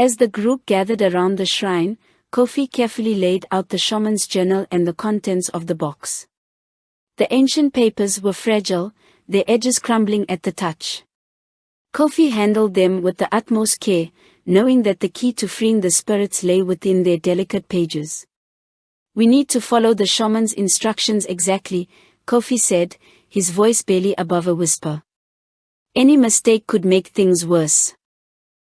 As the group gathered around the shrine, Kofi carefully laid out the shaman's journal and the contents of the box. The ancient papers were fragile, their edges crumbling at the touch. Kofi handled them with the utmost care, knowing that the key to freeing the spirits lay within their delicate pages. "We need to follow the shaman's instructions exactly," Kofi said, his voice barely above a whisper. "Any mistake could make things worse."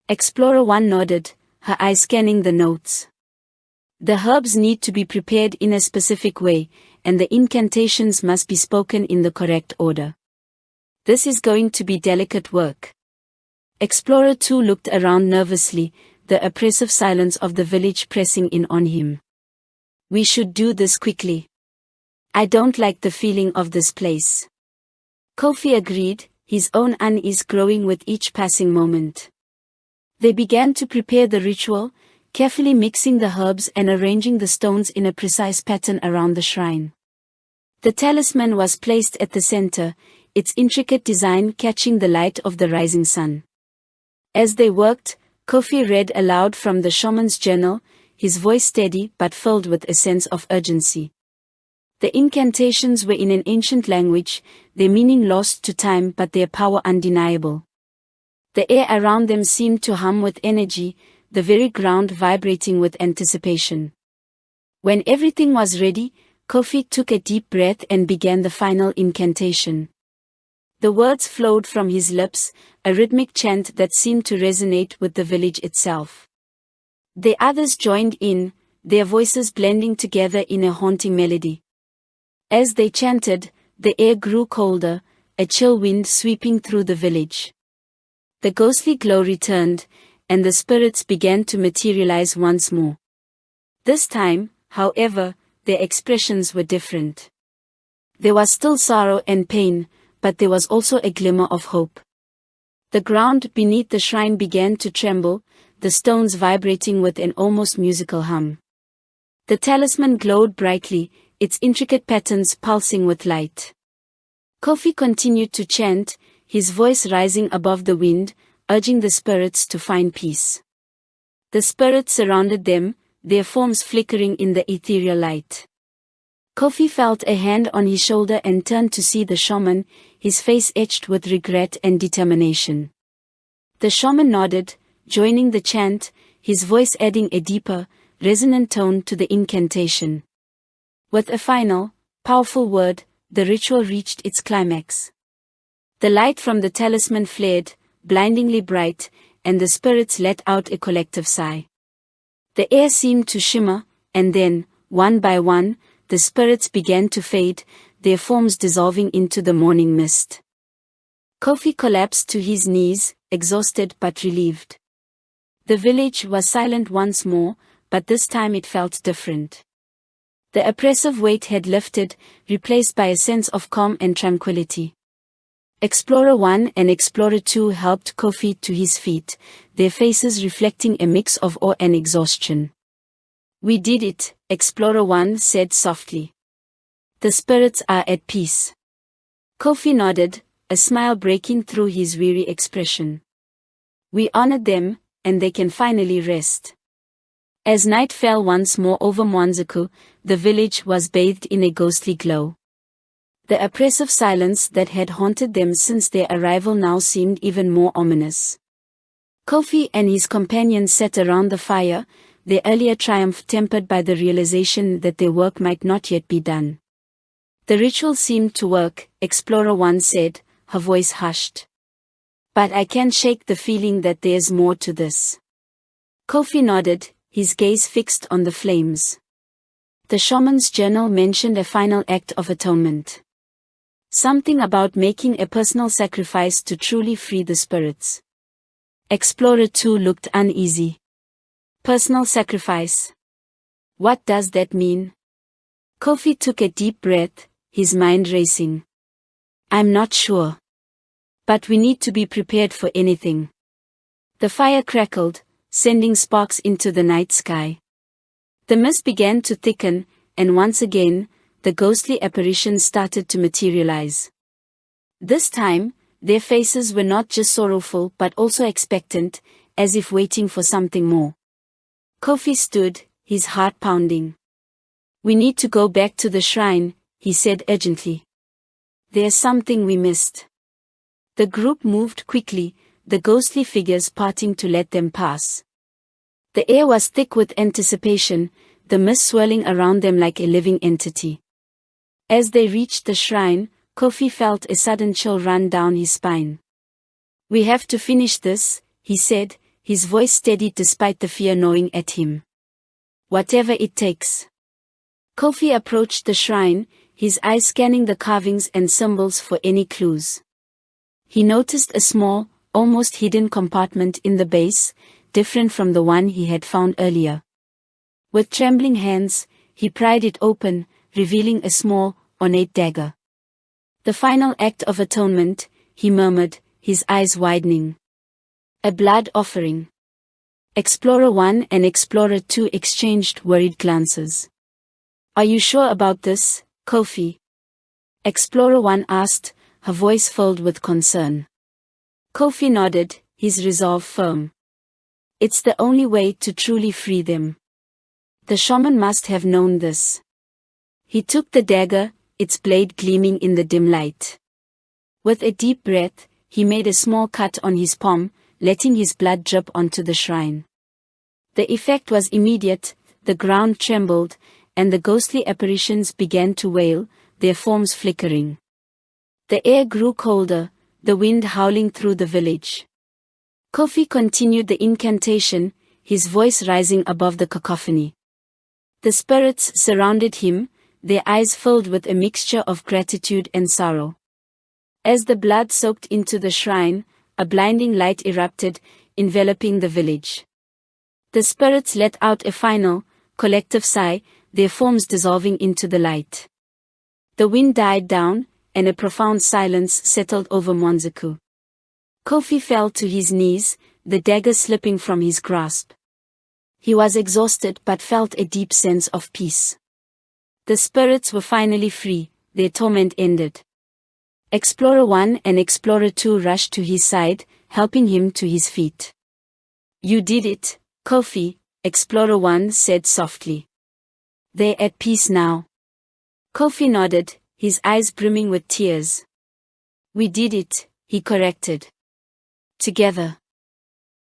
Explorer 1 nodded, her eyes scanning the notes. "The herbs need to be prepared in a specific way, and the incantations must be spoken in the correct order. This is going to be delicate work." Explorer 2 looked around nervously, the oppressive silence of the village pressing in on him. "We should do this quickly. I don't like the feeling of this place." Kofi agreed, his own unease growing with each passing moment. They began to prepare the ritual, carefully mixing the herbs and arranging the stones in a precise pattern around the shrine. The talisman was placed at the center, its intricate design catching the light of the rising sun. As they worked, Kofi read aloud from the shaman's journal, his voice steady but filled with a sense of urgency. The incantations were in an ancient language, their meaning lost to time but their power undeniable. The air around them seemed to hum with energy, the very ground vibrating with anticipation. When everything was ready, Kofi took a deep breath and began the final incantation. The words flowed from his lips, a rhythmic chant that seemed to resonate with the village itself. The others joined in, their voices blending together in a haunting melody. As they chanted, the air grew colder, a chill wind sweeping through the village. The ghostly glow returned, and the spirits began to materialize once more. This time, however, their expressions were different. There was still sorrow and pain, but there was also a glimmer of hope. The ground beneath the shrine began to tremble, the stones vibrating with an almost musical hum. The talisman glowed brightly, its intricate patterns pulsing with light. Kofi continued to chant, his voice rising above the wind, urging the spirits to find peace. The spirits surrounded them, their forms flickering in the ethereal light. Kofi felt a hand on his shoulder and turned to see the shaman, his face etched with regret and determination. The shaman nodded, joining the chant, his voice adding a deeper, resonant tone to the incantation. With a final, powerful word, the ritual reached its climax. The light from the talisman flared, blindingly bright, and the spirits let out a collective sigh. The air seemed to shimmer, and then, one by one, the spirits began to fade, their forms dissolving into the morning mist. Kofi collapsed to his knees, exhausted but relieved. The village was silent once more, but this time it felt different. The oppressive weight had lifted, replaced by a sense of calm and tranquility. Explorer 1 and Explorer 2 helped Kofi to his feet, their faces reflecting a mix of awe and exhaustion. "We did it," Explorer 1 said softly. "The spirits are at peace." Kofi nodded, a smile breaking through his weary expression. "We honored them, and they can finally rest." As night fell once more over Mwanzakou, the village was bathed in a ghostly glow. The oppressive silence that had haunted them since their arrival now seemed even more ominous. Kofi and his companions sat around the fire, their earlier triumph tempered by the realization that their work might not yet be done. "The ritual seemed to work," Explorer 1 said, her voice hushed. "But I can't shake the feeling that there's more to this." Kofi nodded, his gaze fixed on the flames. The shaman's journal mentioned a final act of atonement. Something about making a personal sacrifice to truly free the spirits. Explorer 2 looked uneasy. "Personal sacrifice? What does that mean?" Kofi took a deep breath, his mind racing. "I'm not sure. But we need to be prepared for anything." The fire crackled, sending sparks into the night sky. The mist began to thicken, and once again, the ghostly apparitions started to materialize. This time, their faces were not just sorrowful but also expectant, as if waiting for something more. Kofi stood, his heart pounding. "We need to go back to the shrine," he said urgently. "There's something we missed." The group moved quickly, the ghostly figures parting to let them pass. The air was thick with anticipation, the mist swirling around them like a living entity. As they reached the shrine, Kofi felt a sudden chill run down his spine. "We have to finish this," he said, his voice steady despite the fear gnawing at him. "Whatever it takes." Kofi approached the shrine, his eyes scanning the carvings and symbols for any clues. He noticed a small, almost hidden compartment in the base, different from the one he had found earlier. With trembling hands, he pried it open, revealing a small, ornate dagger. "The final act of atonement," he murmured, his eyes widening. "A blood offering." Explorer 1 and Explorer 2 exchanged worried glances. "Are you sure about this, Kofi?" Explorer 1 asked, her voice filled with concern. Kofi nodded, his resolve firm. "It's the only way to truly free them. The shaman must have known this." He took the dagger, its blade gleaming in the dim light. With a deep breath, he made a small cut on his palm, letting his blood drip onto the shrine. The effect was immediate, the ground trembled, and the ghostly apparitions began to wail, their forms flickering. The air grew colder, the wind howling through the village. Kofi continued the incantation, his voice rising above the cacophony. The spirits surrounded him, their eyes filled with a mixture of gratitude and sorrow. As the blood soaked into the shrine, a blinding light erupted, enveloping the village. The spirits let out a final, collective sigh, their forms dissolving into the light. The wind died down, and a profound silence settled over Mwanzakou. Kofi fell to his knees, the dagger slipping from his grasp. He was exhausted but felt a deep sense of peace. The spirits were finally free, their torment ended. Explorer 1 and Explorer 2 rushed to his side, helping him to his feet. "You did it, Kofi," Explorer 1 said softly. "They're at peace now." Kofi nodded, his eyes brimming with tears. "We did it," he corrected. "Together."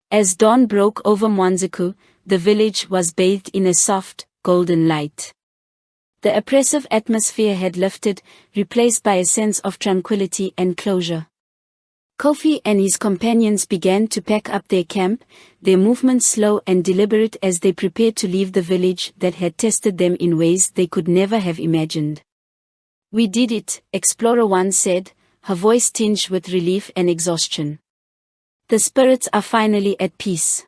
As dawn broke over Mwanzakou, the village was bathed in a soft, golden light. The oppressive atmosphere had lifted, replaced by a sense of tranquility and closure. Kofi and his companions began to pack up their camp, their movements slow and deliberate as they prepared to leave the village that had tested them in ways they could never have imagined. "We did it," Explorer 1 said, her voice tinged with relief and exhaustion. "The spirits are finally at peace."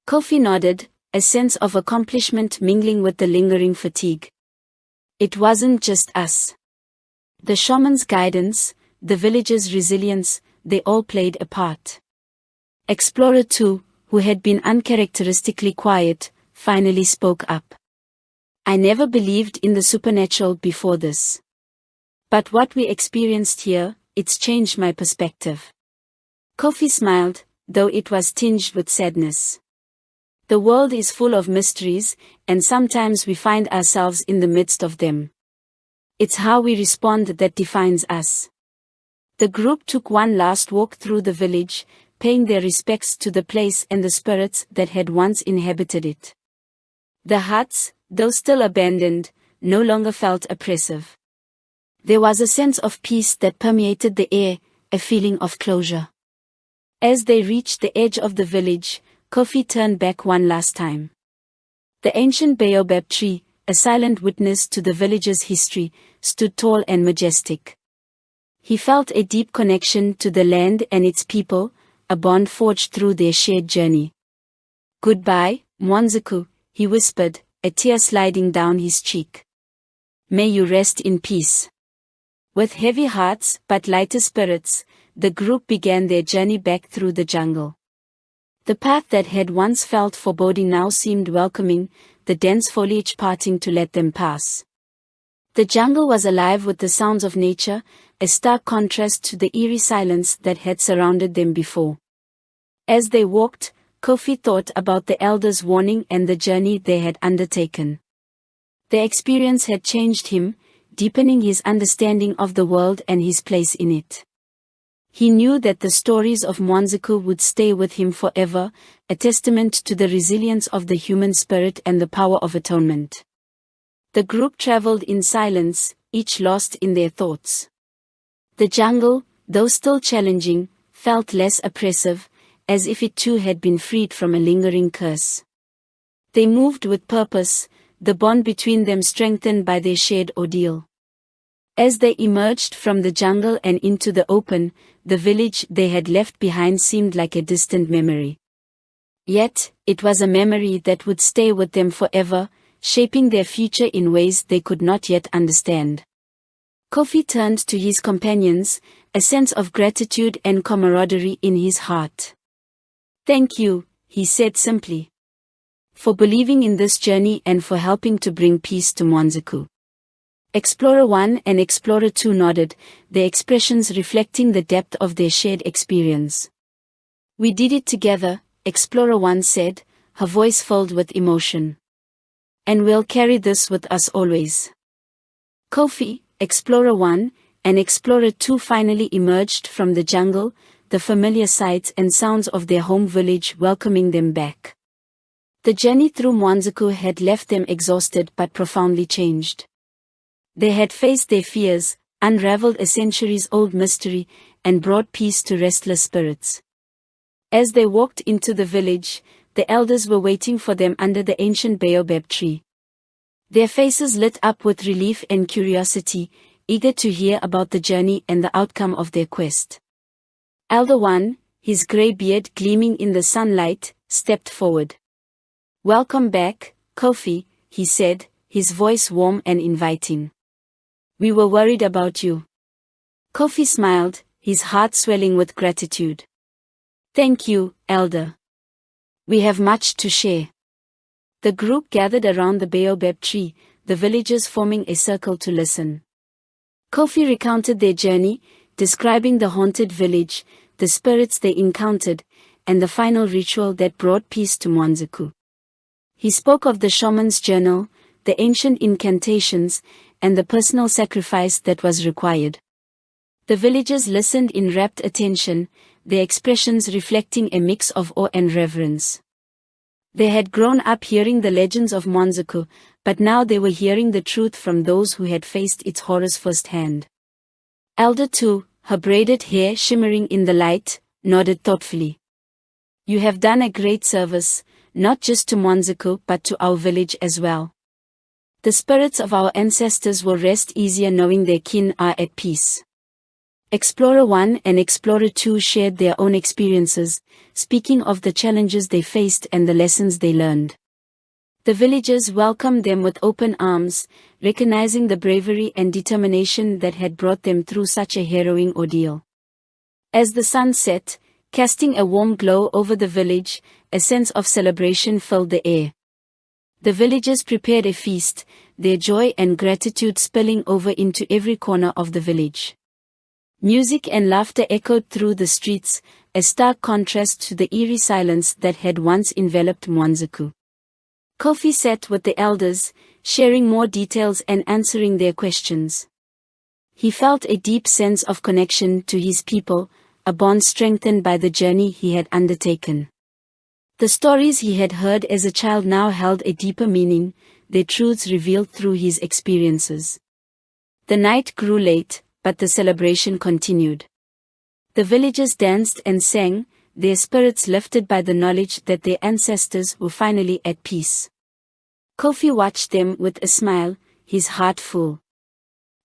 Kofi nodded, a sense of accomplishment mingling with the lingering fatigue. "It wasn't just us. The shaman's guidance, the village's resilience, they all played a part." Explorer 2, who had been uncharacteristically quiet, finally spoke up. "I never believed in the supernatural before this. But what we experienced here, it's changed my perspective." Kofi smiled, though it was tinged with sadness. The world is full of mysteries, and sometimes we find ourselves in the midst of them. It's how we respond that defines us. The group took one last walk through the village, paying their respects to the place and the spirits that had once inhabited it. The huts, though still abandoned, no longer felt oppressive. There was a sense of peace that permeated the air, a feeling of closure. As they reached the edge of the village, Kofi turned back one last time. The ancient baobab tree, a silent witness to the village's history, stood tall and majestic. He felt a deep connection to the land and its people, a bond forged through their shared journey. "Goodbye, Mwanzakou," he whispered, a tear sliding down his cheek. "May you rest in peace." With heavy hearts but lighter spirits, the group began their journey back through the jungle. The path that had once felt foreboding now seemed welcoming, the dense foliage parting to let them pass. The jungle was alive with the sounds of nature, a stark contrast to the eerie silence that had surrounded them before. As they walked, Kofi thought about the elders' warning and the journey they had undertaken. The experience had changed him, deepening his understanding of the world and his place in it. He knew that the stories of Mwanzakou would stay with him forever, a testament to the resilience of the human spirit and the power of atonement. The group traveled in silence, each lost in their thoughts. The jungle, though still challenging, felt less oppressive, as if it too had been freed from a lingering curse. They moved with purpose, the bond between them strengthened by their shared ordeal. As they emerged from the jungle and into the open, the village they had left behind seemed like a distant memory. Yet, it was a memory that would stay with them forever, shaping their future in ways they could not yet understand. Kofi turned to his companions, a sense of gratitude and camaraderie in his heart. "Thank you," he said simply, "for believing in this journey and for helping to bring peace to Mwanzakou." Explorer 1 and Explorer 2 nodded, their expressions reflecting the depth of their shared experience. "We did it together," Explorer 1 said, her voice filled with emotion. "And we'll carry this with us always." Kofi, Explorer 1, and Explorer 2 finally emerged from the jungle, the familiar sights and sounds of their home village welcoming them back. The journey through Mwanzakou had left them exhausted but profoundly changed. They had faced their fears, unraveled a centuries-old mystery, and brought peace to restless spirits. As they walked into the village, the elders were waiting for them under the ancient baobab tree. Their faces lit up with relief and curiosity, eager to hear about the journey and the outcome of their quest. Elder 1, his grey beard gleaming in the sunlight, stepped forward. "Welcome back, Kofi," he said, his voice warm and inviting. "We were worried about you." Kofi smiled, his heart swelling with gratitude. "Thank you, Elder. We have much to share." The group gathered around the baobab tree, the villagers forming a circle to listen. Kofi recounted their journey, describing the haunted village, the spirits they encountered, and the final ritual that brought peace to Mwanzakou. He spoke of the shaman's journal, the ancient incantations, and the personal sacrifice that was required. The villagers listened in rapt attention, their expressions reflecting a mix of awe and reverence. They had grown up hearing the legends of Mwanzakou, but now they were hearing the truth from those who had faced its horrors firsthand. Elder 2, her braided hair shimmering in the light, nodded thoughtfully. "You have done a great service, not just to Mwanzakou but to our village as well. The spirits of our ancestors will rest easier knowing their kin are at peace." Explorer 1 and Explorer 2 shared their own experiences, speaking of the challenges they faced and the lessons they learned. The villagers welcomed them with open arms, recognizing the bravery and determination that had brought them through such a harrowing ordeal. As the sun set, casting a warm glow over the village, a sense of celebration filled the air. The villagers prepared a feast, their joy and gratitude spilling over into every corner of the village. Music and laughter echoed through the streets, a stark contrast to the eerie silence that had once enveloped Mwanzakou. Kofi sat with the elders, sharing more details and answering their questions. He felt a deep sense of connection to his people, a bond strengthened by the journey he had undertaken. The stories he had heard as a child now held a deeper meaning, their truths revealed through his experiences. The night grew late, but the celebration continued. The villagers danced and sang, their spirits lifted by the knowledge that their ancestors were finally at peace. Kofi watched them with a smile, his heart full.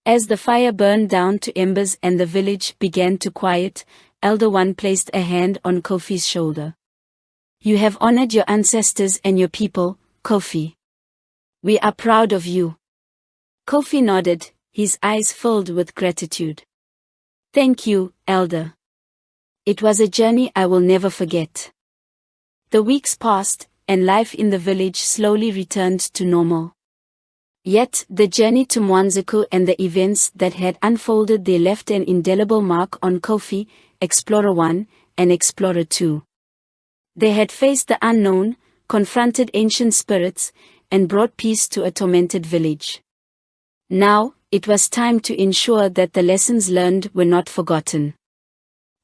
As the fire burned down to embers and the village began to quiet, Elder 1 placed a hand on Kofi's shoulder. "You have honored your ancestors and your people, Kofi. We are proud of you." Kofi nodded, his eyes filled with gratitude. "Thank you, Elder. It was a journey I will never forget." The weeks passed, and life in the village slowly returned to normal. Yet, the journey to Mwanzakou and the events that had unfolded there left an indelible mark on Kofi, Explorer 1, and Explorer 2. They had faced the unknown, confronted ancient spirits, and brought peace to a tormented village. Now, it was time to ensure that the lessons learned were not forgotten.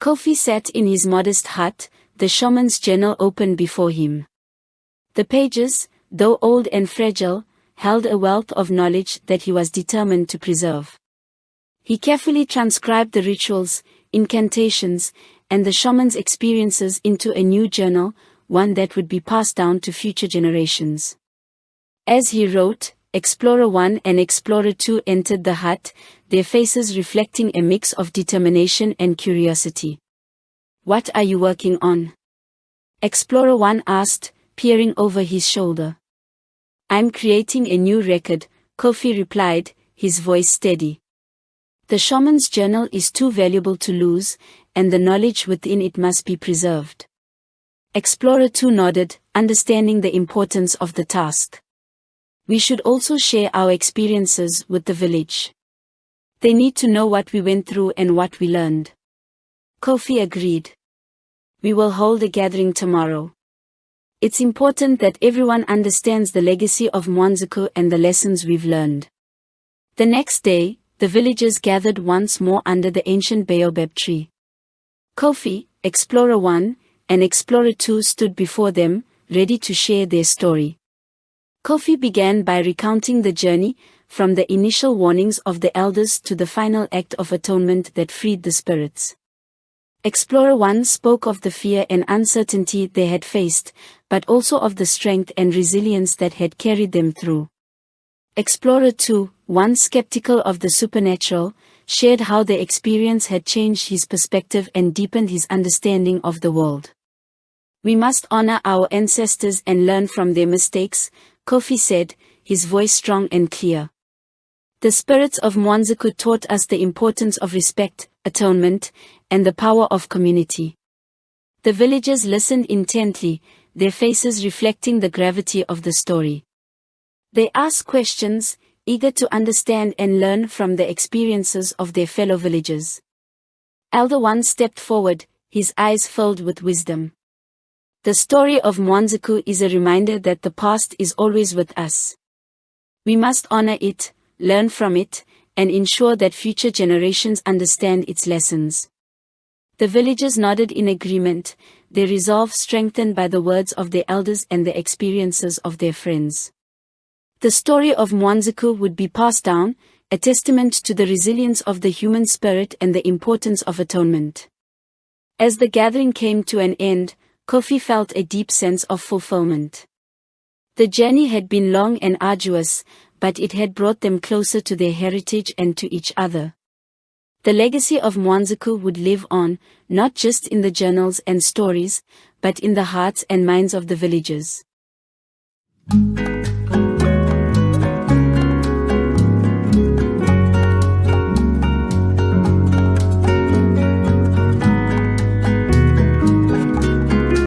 Kofi sat in his modest hut, the shaman's journal open before him. The pages, though old and fragile, held a wealth of knowledge that he was determined to preserve. He carefully transcribed the rituals, incantations, and the shaman's experiences into a new journal, one that would be passed down to future generations. As he wrote, Explorer 1 and Explorer 2 entered the hut, their faces reflecting a mix of determination and curiosity. "What are you working on?" Explorer 1 asked, peering over his shoulder. "I'm creating a new record," Kofi replied, his voice steady. "The shaman's journal is too valuable to lose, and the knowledge within it must be preserved." Explorer 2 nodded, understanding the importance of the task. "We should also share our experiences with the village. They need to know what we went through and what we learned." Kofi agreed. "We will hold a gathering tomorrow. It's important that everyone understands the legacy of Mwanzakou and the lessons we've learned." The next day, the villagers gathered once more under the ancient baobab tree. Kofi, Explorer 1, and Explorer 2 stood before them, ready to share their story. Kofi began by recounting the journey, from the initial warnings of the elders to the final act of atonement that freed the spirits. Explorer 1 spoke of the fear and uncertainty they had faced, but also of the strength and resilience that had carried them through. Explorer 2, once skeptical of the supernatural, shared how the experience had changed his perspective and deepened his understanding of the world. "We must honor our ancestors and learn from their mistakes," Kofi said, his voice strong and clear. "The spirits of Mwanzakou taught us the importance of respect, atonement, and the power of community." The villagers listened intently, their faces reflecting the gravity of the story. They asked questions, eager to understand and learn from the experiences of their fellow villagers. Elder 1 stepped forward, his eyes filled with wisdom. "The story of Mwanzakou is a reminder that the past is always with us. We must honor it, learn from it, and ensure that future generations understand its lessons." The villagers nodded in agreement, their resolve strengthened by the words of their elders and the experiences of their friends. The story of Mwanzakou would be passed down, a testament to the resilience of the human spirit and the importance of atonement. As the gathering came to an end, Kofi felt a deep sense of fulfillment. The journey had been long and arduous, but it had brought them closer to their heritage and to each other. The legacy of Mwanzakou would live on, not just in the journals and stories, but in the hearts and minds of the villagers.